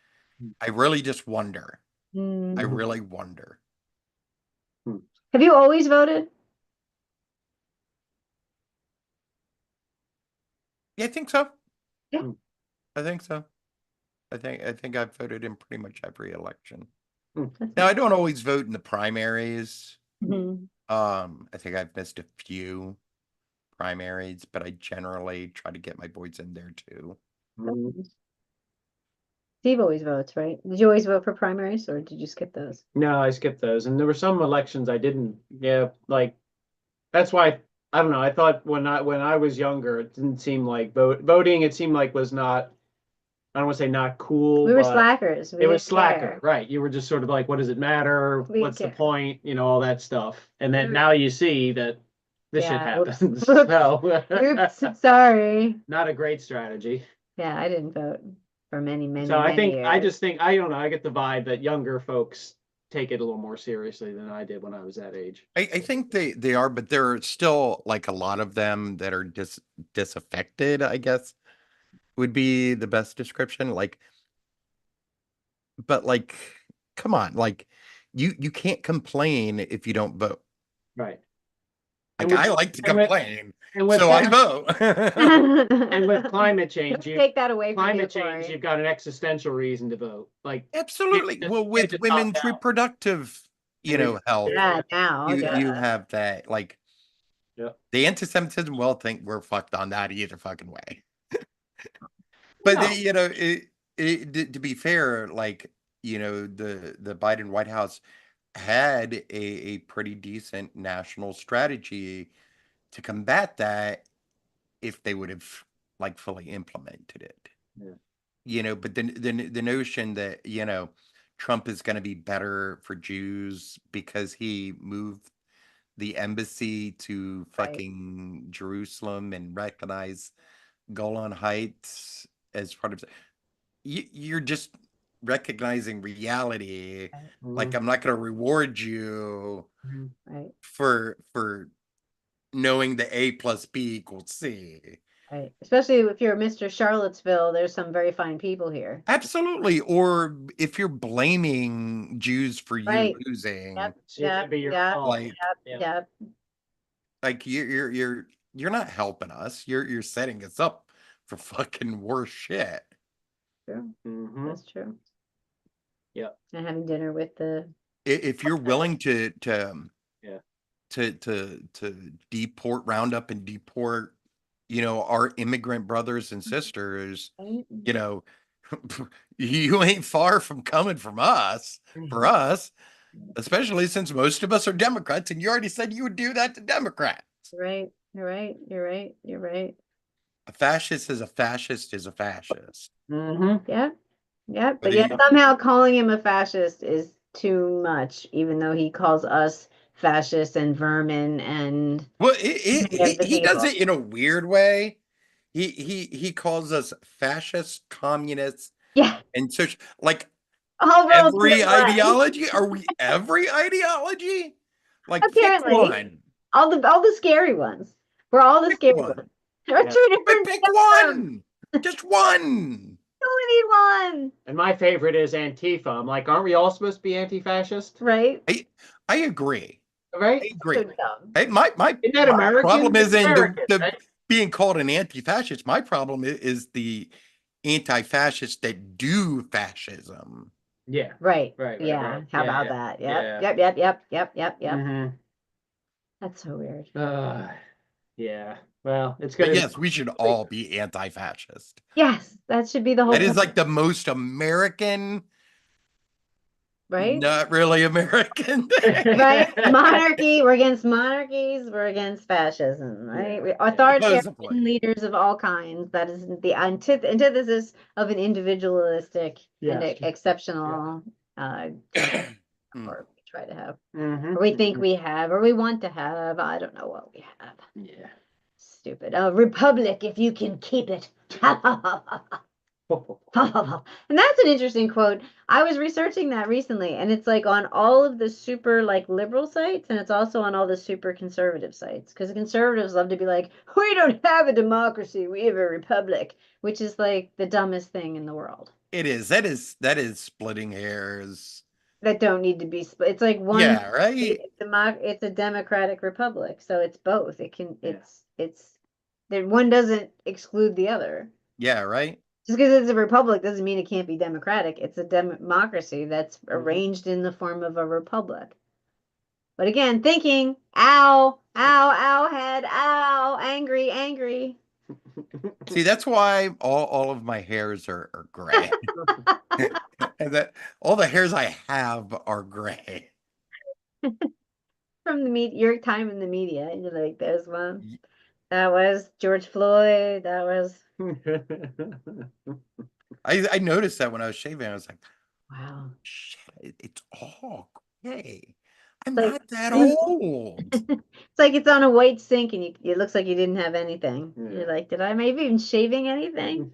I really just wonder. I Mm. really wonder. Have you always voted? Yeah, I think so. Yeah. I think so. I think I've voted in pretty much every election. That's Now I don't always vote in the primaries. Mhm. I think I've missed a few primaries, but I generally try to get my boys in there too. Mhm. Steve always votes, right? Did you always vote for primaries or did you skip those? No, I skipped those. And there were some elections I didn't. Yeah, like that's why I don't know. I thought when I was younger, it didn't seem like voting, it seemed like was not, I don't want to say not cool, We were but slackers. We it was didn't slacker, care. right? You were just sort of like, what does it matter? We What's the care. point? You know, all that stuff. And then We were- now you see that this shit Yeah, whoops. happens. Whoops. So Oops, sorry. not a great strategy. Yeah, I didn't vote for many, many, So I many think I years. just think I don't know. I get the vibe that younger folks take it a little more seriously than I did when I was that age. I think they are, but there are still like a lot of them that are disaffected, I guess would be the best description. Like, but like, come on, like you can't complain if you don't vote. Right. Like And with- I like to and with- complain, And with so I that- vote. and with climate Don't change, take that away from you, climate change, Corey. you've got an existential reason to vote. Like Absolutely. just- Well, can't with just women's opt out. reproductive, you know, health, Yeah, now. you yeah. have that. Like, Yeah. the anti-Semitism will think we're fucked on that either fucking way. But No. you know, to be fair, like, you know, the Biden White House had a pretty decent national strategy to combat that if they would have like fully implemented it. Yeah. You know, but the notion that, you know, Trump is going to be better for Jews because he moved the embassy to Right. fucking Jerusalem and recognize Golan Heights as part of you're just recognizing reality. Like, I'm not going to reward you Right, for knowing that A plus B equals C. right. Especially if you're Mr. Charlottesville, there's some very fine people here. Absolutely. Or if you're blaming Jews for you Right. losing, Yep, It could yep, be your yep, fault. like, Yeah. yep. like you're not helping us. You're setting us up for fucking worse shit. True. Mhm. That's true. Yep. And having dinner with the If you're willing to Yeah. to deport, round up and deport, you know, our immigrant brothers and sisters, you know, you ain't far from coming from us for us, especially since most of us are Democrats, and you already said you would do that to Democrats. right. You're right. You're right. You're right. A fascist is a fascist is a fascist. Mm-hmm. Yeah. Yeah. But Whether yet you- somehow calling him a fascist is too much, even though he calls us fascists and vermin and Well, Many of the he does people. it in a weird way. He calls us fascist, communists, yeah. and such. Like, All roads every lead right. ideology? Are we every ideology? Like, Apparently. pick one. All the scary ones. We're all the Pick scary one. ones. There are Yeah. two But different pick spectrums. one. Just one. You only need one. And my favorite is Antifa. I'm like, aren't we all supposed to be anti-fascist? Right? I agree. I Right? agree. So dumb. Hey, my Isn't that American? problem It's isn't American, the right? being called an anti-fascist. My problem is the anti-fascists that do fascism. Yeah. Right. Right, Yeah. right. How Yeah, about yeah. that? Yep. Yeah. Yep. Mhm. That's so weird. Yeah. Well, it's But good. yes, we should all be anti-fascist. Yes, that should be the whole That is point. like the most American right? Not really American. Right? Monarchy, we're against monarchies, we're against fascism, right? Authoritarian Supposedly. leaders of all kinds. That is the antithesis of an individualistic and Yes. exceptional Mm. or we try to have, Mhm. or we think we have, or we want to have. I don't know what we have. Yeah. Stupid. A republic if you can keep it. And that's an interesting quote. I was researching that recently, and it's like on all of the super like liberal sites, and it's also on all the super conservative sites. Because conservatives love to be like, we don't have a democracy, we have a republic, which is like the dumbest thing in the world. It is. That is splitting hairs. That don't need to be split. It's like one Yeah, right. it's a democratic republic, so it's both. It can Yeah. it's then one doesn't exclude the other. Yeah, right. Just because it's a republic doesn't mean it can't be democratic. It's a democracy that's arranged in the form of a republic. But again, thinking, ow, ow, ow, head, ow, angry, angry. See, that's why all of my hairs are gray. And that all the hairs I have are gray. From the media, your time in the media, and you're like, there's one. That was George Floyd. That was I noticed that when I was shaving. I was like, wow. shit, it's all gray. I'm Like- not that old. It's like it's on a white sink, and it looks like you didn't have anything. Yeah. You're like, did I maybe even shaving anything?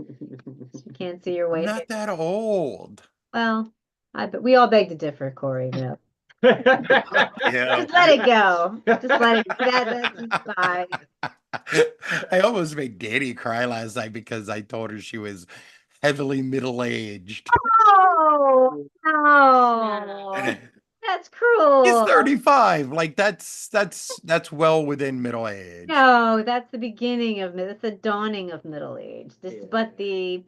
You can't see your I'm white hair. not that old. Well, but we all beg to differ, Corey. Yeah. Yeah. Just let it go. Just let it. That's fine. I almost made Danny cry last night because I told her she was heavily middle-aged. Oh no, that's cruel. He's 35. Like that's well within middle age. No, that's the beginning of that's the dawning of middle age. This, Yeah. but the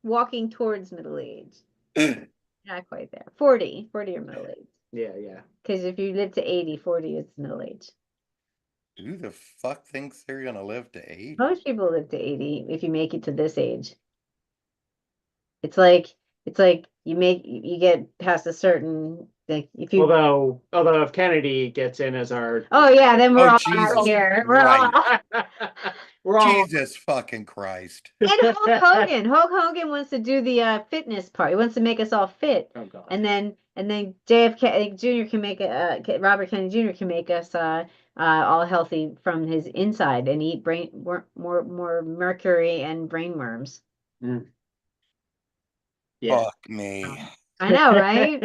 walking towards middle age. Not quite there. 40 or middle age. Yeah. Because if you live to 80, 40 is middle age. Who the fuck thinks they're gonna live to 80? Most people live to 80 if you make it to this age. It's like you get past a certain like if you Although if Kennedy gets in as our oh yeah, then we're Oh, all Jesus out here. Christ. we're all Jesus fucking Christ. And Hulk Hogan wants to do the fitness part. He wants to make us all fit. oh god. And then JFK Jr. can make Robert Kennedy Jr. can make us all healthy from his inside and eat more mercury and brain worms. Yeah. Fuck me. I know, right?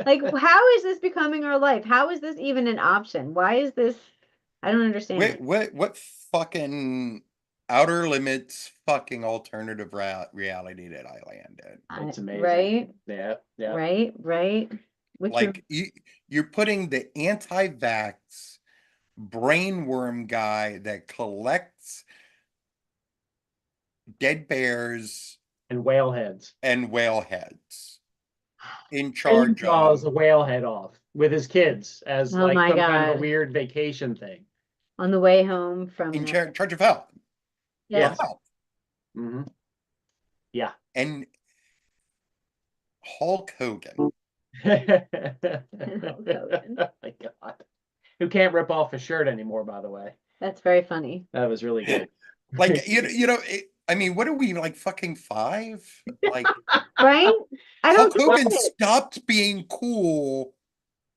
Like, how is this becoming our life? How is this even an option? Why is this? I don't understand. What fucking outer limits fucking alternative reality did I land in? That's amazing. Right? Yeah. Right. Like you're putting the anti-vax brainworm guy that collects dead bears And whale heads. and whale heads in And charge draws a of whale head off with his kids as Oh like my some kind of God. a weird vacation thing. on the way home from in charge of health. Yes. Health. Mm-hmm. And Hulk Hogan. Oh my god. Who can't rip off a shirt anymore, by the way. That's very funny. That was really good. Like I mean, what are we like fucking 5? Like Right? I don't Hulk Hogan get it. stopped being cool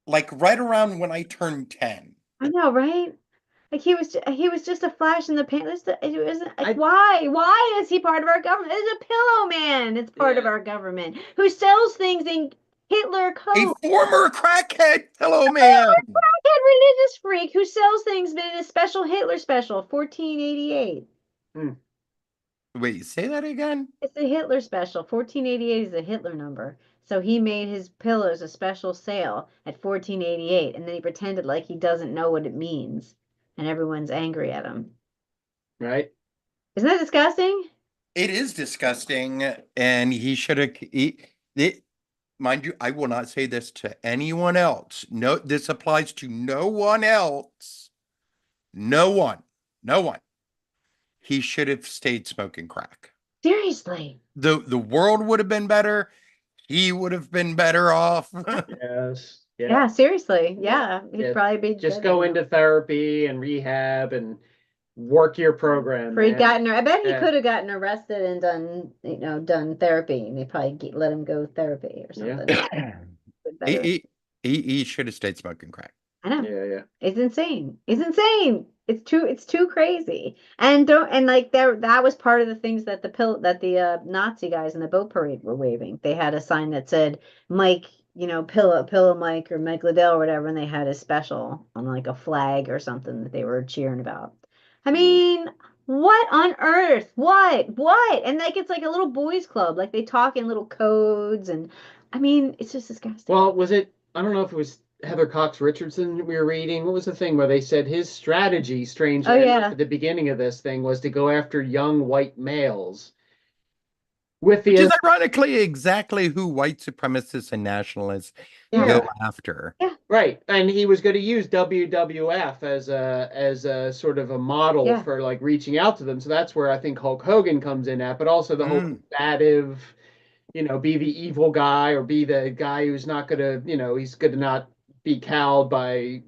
like right around when I turned 10. I know, right? Like he was just a flash in the pan. It wasn't I- why is he part of our government? It's a pillow man. It's part of Yeah. our government who sells things in Hitler A code. former crackhead pillow man. Crackhead religious freak who sells things in a special Hitler special, 1488. Wait, say that again? It's a Hitler special. 1488 is a Hitler number. So he made his pillows a special sale at 1488, and then he pretended like he doesn't know what it means, and everyone's angry at him. Right? Isn't that disgusting? It is disgusting, and he should have. Mind you, I will not say this to anyone else. No, this applies to no one else. No one. He should have stayed smoking crack. Seriously. The world would have been better. he would have been better off. Yes. Yeah, seriously. Yeah, he'd Yeah, probably be Just dead go by now. into therapy and rehab and work your program, Or he'd man. gotten, I bet he Yeah. could have gotten arrested and done therapy, and they probably let him go therapy or Yeah. something. He should have stayed smoking crack. I know. Yeah. It's insane. It's insane. It's too crazy. And like that was part of the things that the Nazi guys in the boat parade were waving. They had a sign that said Mike, pillow Mike or Mike Liddell or whatever, and they had a special on like a flag or something that they were cheering about. I mean, what on earth? What? And like it's like a little boys club. Like they talk in little codes, and I mean, it's just disgusting. Well, I don't know if it was Heather Cox Richardson we were reading. What was the thing where they said his strategy, strangely Oh, enough, yeah. at the beginning of this thing was to go after young white males with Which the is ironically exactly who white supremacists and nationalists Yeah. go after. right, and he was going to use WWF as a sort of a model Yeah. for like reaching out to them. So that's where I think Hulk Hogan comes in at, but also the whole combative, be the evil guy or be the guy who's not going to, he's going to not be cowed by,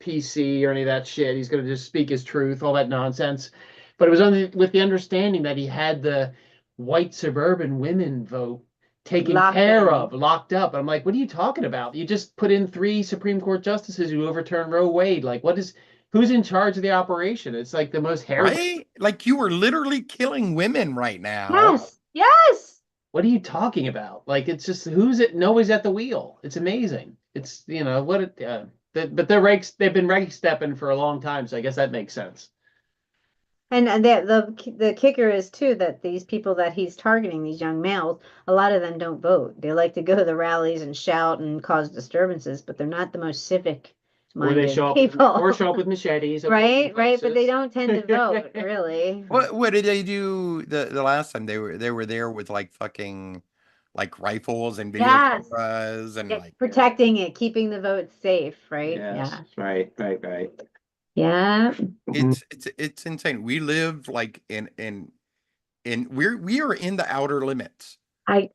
PC or any of that shit. He's going to just speak his truth, all that nonsense. But it was with the understanding that he had the white suburban women vote taken Locked care in. of, locked up. I'm like, what are you talking about? You just put in 3 Supreme Court justices who overturned Roe Wade. Like, who's in charge of the operation? It's like the most hair. Right? Like you were literally killing women right now. Yes. What are you talking about? Like, it's just nobody's at the wheel. It's amazing. It's but they've been reg stepping for a long time, so I guess that makes sense. And the kicker is too that these people that he's targeting, these young males, a lot of them don't vote. They like to go to the rallies and shout and cause disturbances, but they're not the most civic Or they minded show up people. with machetes. Right, but they don't tend to vote, really. What did they do the last time they were there with like fucking like rifles and video Yes. cameras and Yeah, like protecting it, keeping the votes safe, right? Yes. Yeah. Right. Yeah. it's insane. We live like in we are in the outer limits. I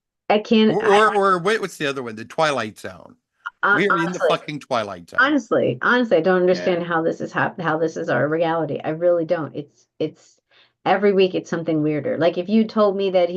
can't Or what's the other one? The Twilight Zone. We are in the honestly, fucking Twilight Zone. honestly, I don't understand how this is how this is our reality. I really don't. It's every week it's something weirder. Like if you told me that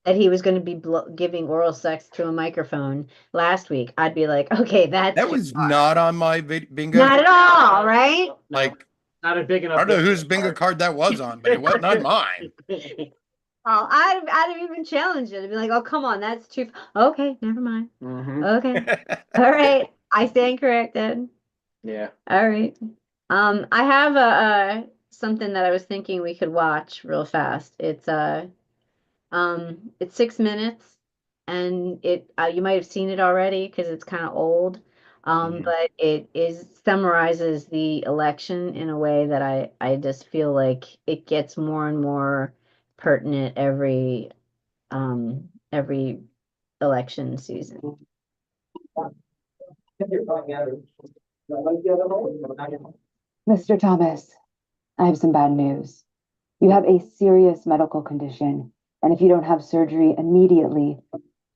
that he was going to be giving oral sex to a microphone last week, I'd be like, okay, That too was far. not on my bingo. Not at all, right? Like Not a big enough. I don't know whose bingo card that was on, but it wasn't on mine. Oh, I'd have even challenged it. I'd be like, oh, come on, that's too. Okay, never mind. Okay, all right, I stand corrected. Yeah. All right. I have a something that I was thinking we could watch real fast. It's 6 minutes, and you might have seen it already because it's kind of old. But it summarizes the election in a way that I just feel like it gets more and more pertinent every election season. Mr. Thomas, I have some bad news. You have a serious medical condition, and if you don't have surgery immediately,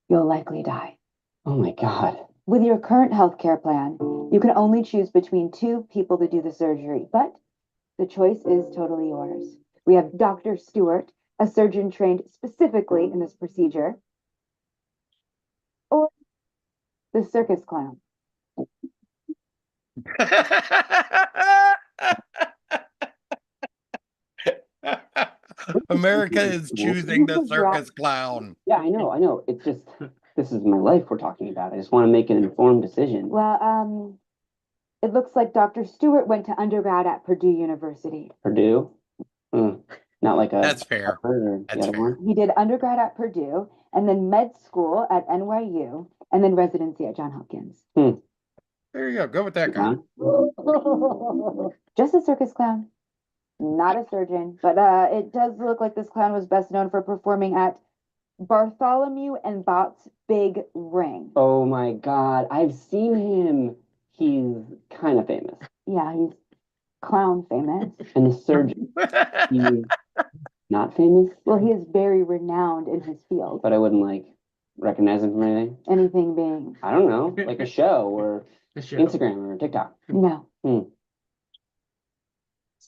you'll likely die. Oh my God. With your current healthcare plan, you can only choose between 2 people to do the surgery, but the choice is totally yours. We have Dr. Stewart, a surgeon trained specifically in this procedure, or the circus clown. America is choosing the circus clown. Yeah, I know. It's just, this is my life we're talking about. I just want to make an informed decision. Well, it looks like Dr. Stewart went to undergrad at Purdue University. Purdue? Not like a. That's fair. That's fair. He did undergrad at Purdue and then med school at NYU and then residency at Johns Hopkins. There you go. Go with that guy. Just a circus clown, not a surgeon, but it does look like this clown was best known for performing at Bartholomew and Bot's Big Ring. Oh my God. I've seen him. He's kind of famous. Yeah, he's clown famous. And the surgeon, he's not famous, Well, he is very renowned in his field. but I wouldn't like recognize him from anything? Anything being? I don't know, like a show or The show. Instagram or TikTok. No. It's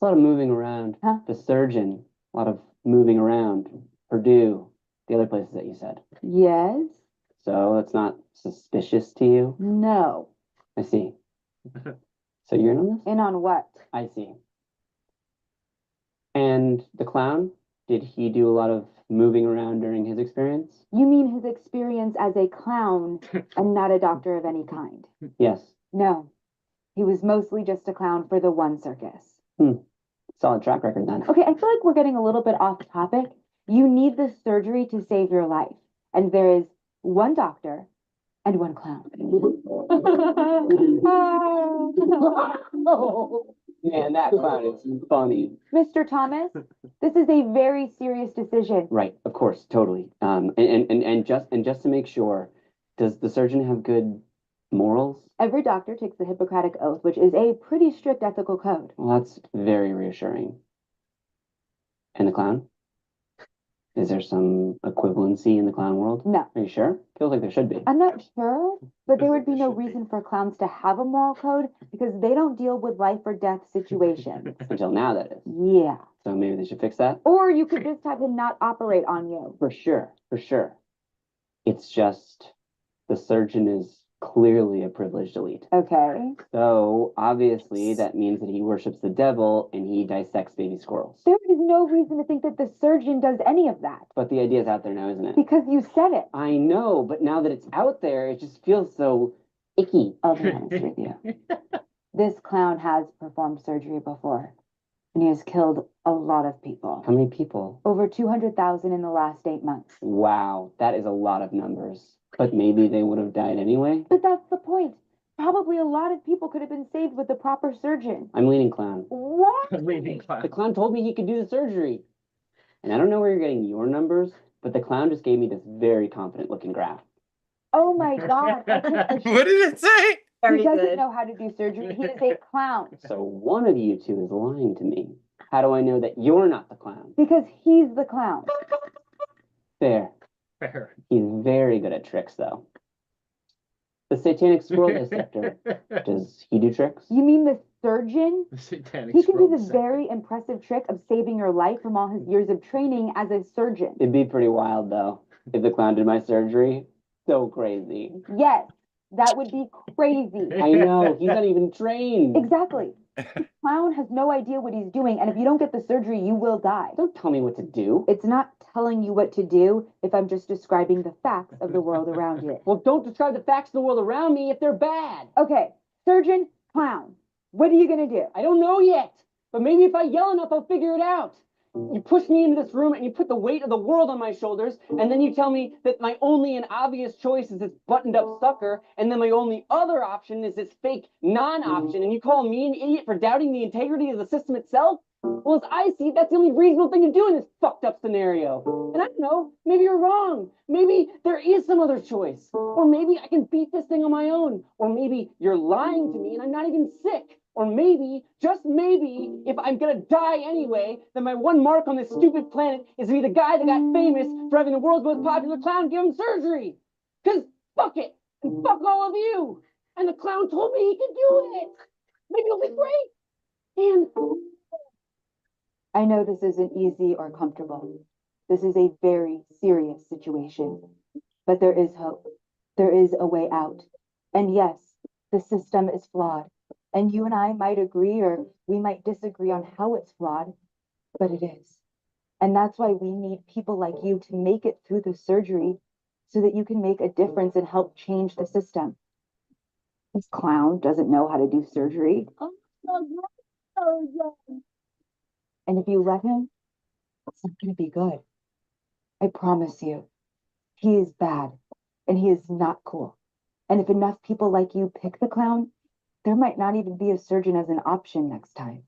a lot of moving around. Huh? The surgeon, a lot of moving around. Purdue, the other places that you said. Yes. So it's not suspicious to you? No. I see. So you're in on this? In on what? I see. And the clown, did he do a lot of moving around during his experience? You mean his experience as a clown and not a doctor of any kind? Yes. No. He was mostly just a clown for the one circus. Solid track record then. Okay, I feel like we're getting a little bit off topic. You need the surgery to save your life. And there is one doctor and one clown. Man, that clown is funny. Mr. Thomas, this is a very serious decision. Right, of course, totally. And just to make sure, does the surgeon have good morals? Every doctor takes the Hippocratic Oath, which is a pretty strict ethical code. Well, that's very reassuring. And the clown? Is there some equivalency in the clown world? No. Are you sure? Feels like there should be. I'm not sure, but there would be no Should be. reason for clowns to have a moral code because they don't deal with life or death situations. Until now, that is. Yeah. So maybe they should fix that? Or you could just have him not operate on you. For sure, for sure. It's just the surgeon is clearly a privileged elite. Okay. So obviously that means that he worships the devil and he dissects baby squirrels. There is no reason to think that the surgeon does any of that But the idea's out there now, isn't it? because you said it. I know, but now that it's out there, it just feels so icky. I'll be honest with you. This clown has performed surgery before, and he has killed a lot of people. How many people? Over 200,000 in the last 8 months. Wow, that is a lot of numbers. But maybe they would have died anyway? But that's the point. Probably a lot of people could have been saved with the proper surgeon. I'm leaning clown. What? Leaving The class. clown told me he could do the surgery. And I don't know where you're getting your numbers, but the clown just gave me this very confident looking graph. Oh my God. That's a- What did it say? he doesn't know how to do surgery. He is a clown So one of you two is lying to me. How do I know that you're not the clown? because he's the clown. Fair. Fair. He's very good at tricks, though. The satanic squirrel dissector, does he do tricks? You mean the surgeon? The satanic He can do scroll this very impressive trick of saving your life from all his years of training as a surgeon. It'd be pretty wild, though, if the clown did my surgery. So crazy. Yes, that would be crazy. I know, he's not even trained. Exactly. The clown has no idea what he's doing, and if you don't get the surgery, you will die. Don't tell me what to do. It's not telling you what to do if I'm just describing the facts of the world around you. Well, don't describe the facts of the world around me if they're bad. Okay, surgeon, clown, what are you gonna do? I don't know yet, but maybe if I yell enough, I'll figure it out. You push me into this room and you put the weight of the world on my shoulders, and then you tell me that my only and obvious choice is this buttoned up sucker, and then my only other option is this fake non-option, and you call me an idiot for doubting the integrity of the system itself? Well, as I see it, that's the only reasonable thing to do in this fucked up scenario. And I don't know, maybe you're wrong. Maybe there is some other choice. Or maybe I can beat this thing on my own. Or maybe you're lying to me and I'm not even sick. Or maybe, just maybe, if I'm gonna die anyway, then my one mark on this stupid planet is to be the guy that got famous for having the world's most popular clown give him surgery. Cause fuck it, and fuck all of you. And the clown told me he could do it. Maybe it'll be great. And I know this isn't easy or comfortable. This is a very serious situation, but there is hope. There is a way out. And yes, the system is flawed. And you and I might agree or we might disagree on how it's flawed, but it is. And that's why we need people like you to make it through the surgery so that you can make a difference and help change the system. This clown doesn't know how to do surgery. And if you let him, it's not going to be good. I promise you. He is bad and he is not cool. And if enough people like you pick the clown, there might not even be a surgeon as an option next time.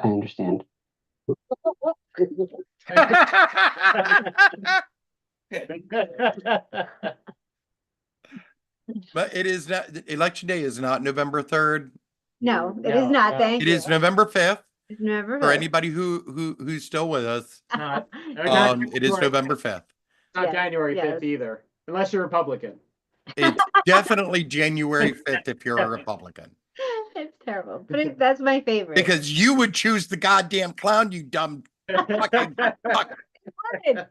I understand. But it is not, election day is not November 3rd. No, it No, is not. no. Thank It you. is November 5th. It's never For anybody who's still with us. Not- It is November 5th. not yes, January 5th yes. either, unless you're Republican. It's definitely January 5th if you're a Republican. It's terrible, but that's my favorite. Because you would choose the goddamn clown, you dumb fucking fuck. Don't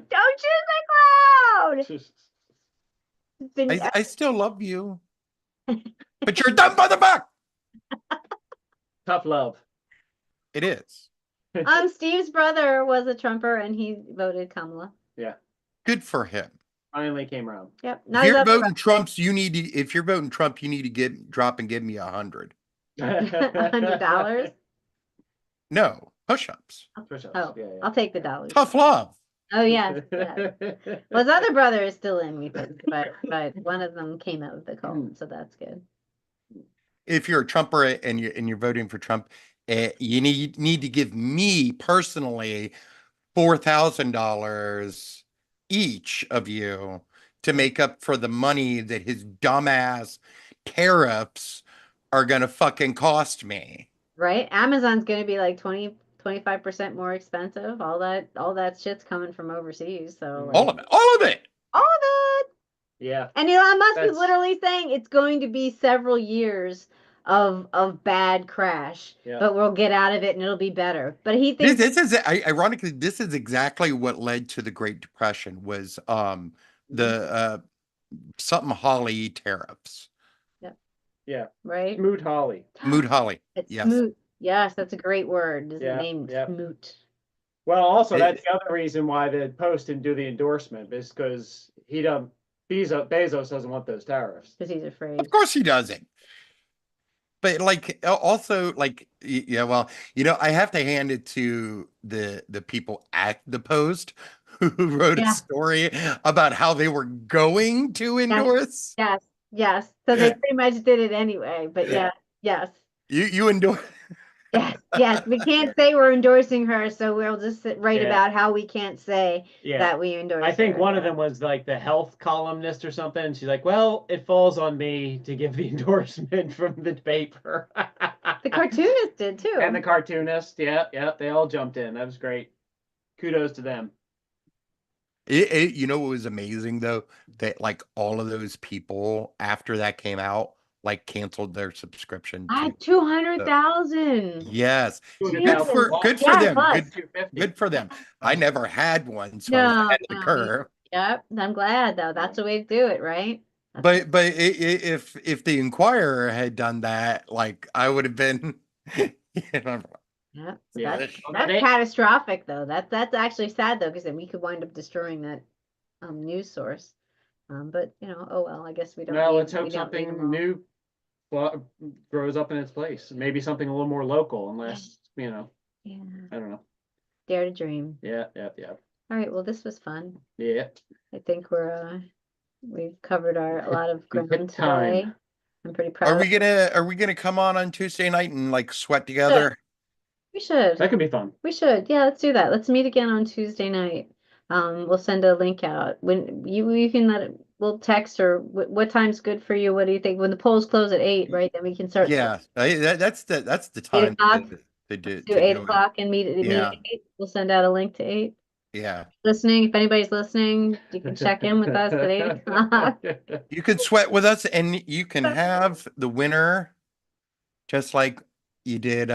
choose the clown. It's been- I still love you. But you're a dumb motherfucker. Tough love. It is. Steve's brother was a Trumper and he voted Kamala. Good for him. Finally came around. Yep. If you're voting Trump's, if you're voting Trump, you need to drop and give me 100. $100. No, push-ups. Push-ups. Oh, Yeah, yeah. I'll take the dollars. Tough love. Oh yeah. Well, his other brother is still in, we think, but one of them came out of the cult, so that's good. If you're a Trumper and you're voting for Trump, you need to give me personally $4,000 each of you to make up for the money that his dumbass tariffs are gonna fucking cost me. Right? Amazon's gonna be like 25% more expensive. All that shit's coming from overseas. So like, All of it. All of it. all of it. Yeah. And Elon Musk That's- is literally saying it's going to be several years of bad crash, Yeah. but we'll get out of it and it'll be better. But he thinks This is ironically, this is exactly what led to the Great Depression was the something Holly tariffs. Yeah. right. Moot Holly. Mood Holly. It's Yes. smoot. Yes, that's a great word. His Yeah, name yeah. Smoot. Well, also It- that's the other reason why the Post didn't do the endorsement is because Bezos doesn't want those tariffs. Because he's afraid. Of course he doesn't. But like also like yeah, well, I have to hand it to the people at the Post who wrote Yeah. a story about how they were going to endorse. Yes, yes. So they pretty much did it anyway. But Yeah. yes. You endorse. Yes. We can't say we're endorsing her, so we'll just write Yeah. about how we can't say Yeah. that we endorse I think her. one of them was like the health columnist or something. And she's like, well, it falls on me to give the endorsement from the paper. The cartoonist did too. And the cartoonist. Yeah, they all jumped in. That was great. Kudos to them. You know what was amazing though? That like all of those people after that came out, like canceled their subscription. I to- 200,000. Yes. Good Jesus. for Yeah, them. plus. Good for them. I never had one, so I No, was ahead of the no, curve. Yep. I'm glad though. That's the way to do it, right? But if the Inquirer had done that, like I would have been, Yep. So Yeah. that's catastrophic though. That's actually sad though, because then we could wind up destroying that news source. But oh well, I guess we don't. Well, need- let's we hope don't need something them all. new grows up in its place. Maybe something a little more local, unless, Yeah. I don't know. Dare to dream. Yeah. All right. Well, this was fun. Yeah. I think we've covered a lot of We've hit ground time. today. I'm pretty proud. are we gonna come on Tuesday night and like sweat together? We should. That could be fun. We should. Yeah, let's do that. Let's meet again on Tuesday night. We'll send a link out when you can we'll text or what time's good for you. What do you think? When the polls close at 8, right? Then we can start. Yeah, that's the time o'clock? to do Do 8 it. o'clock and meet Yeah. at 8. We'll send out a link to 8. Yeah, Listening, if anybody's listening, you can check in with us at 8 o'clock. you can sweat with us, and you can have the winner, just like you did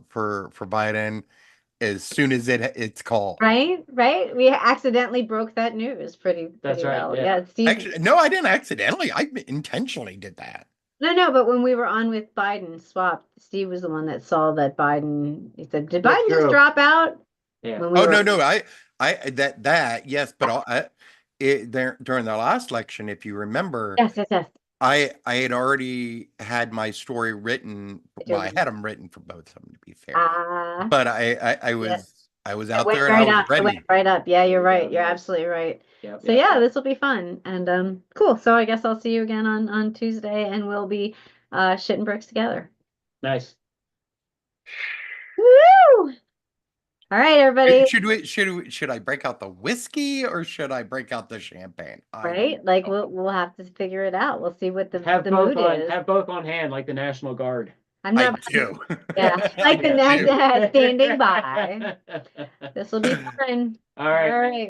for Biden, as soon as it's called. Right? We accidentally broke that news pretty That's right, well. yeah. Steve. Actually, no, I didn't accidentally. I intentionally did that. No, but when we were on with Biden swap, Steve was the one that saw that Biden. He said, "Did That's Biden just true. drop out?" Yeah. When we Oh were- no, I that yes, but there during the last election, if you remember, Yes. I had already had my story written. Well, I did. had them written for both of them, to be fair. But But I was it out went there and right I was up. It ready. went right up. Yeah, you're right. You're absolutely right. Yep, So yep. yeah, this will be fun and cool. So I guess I'll see you again on Tuesday, and we'll be shitting bricks together. Nice. Woo! All right, everybody. Should I break out the whiskey or should I break out the champagne? I don't Right? Like know. we'll have to figure it out. We'll see what the Have mood both on. is. Have both on hand, like the National Guard. I'm I not. do. Yeah, like the I do. standing by. This will be fun. All right. All right.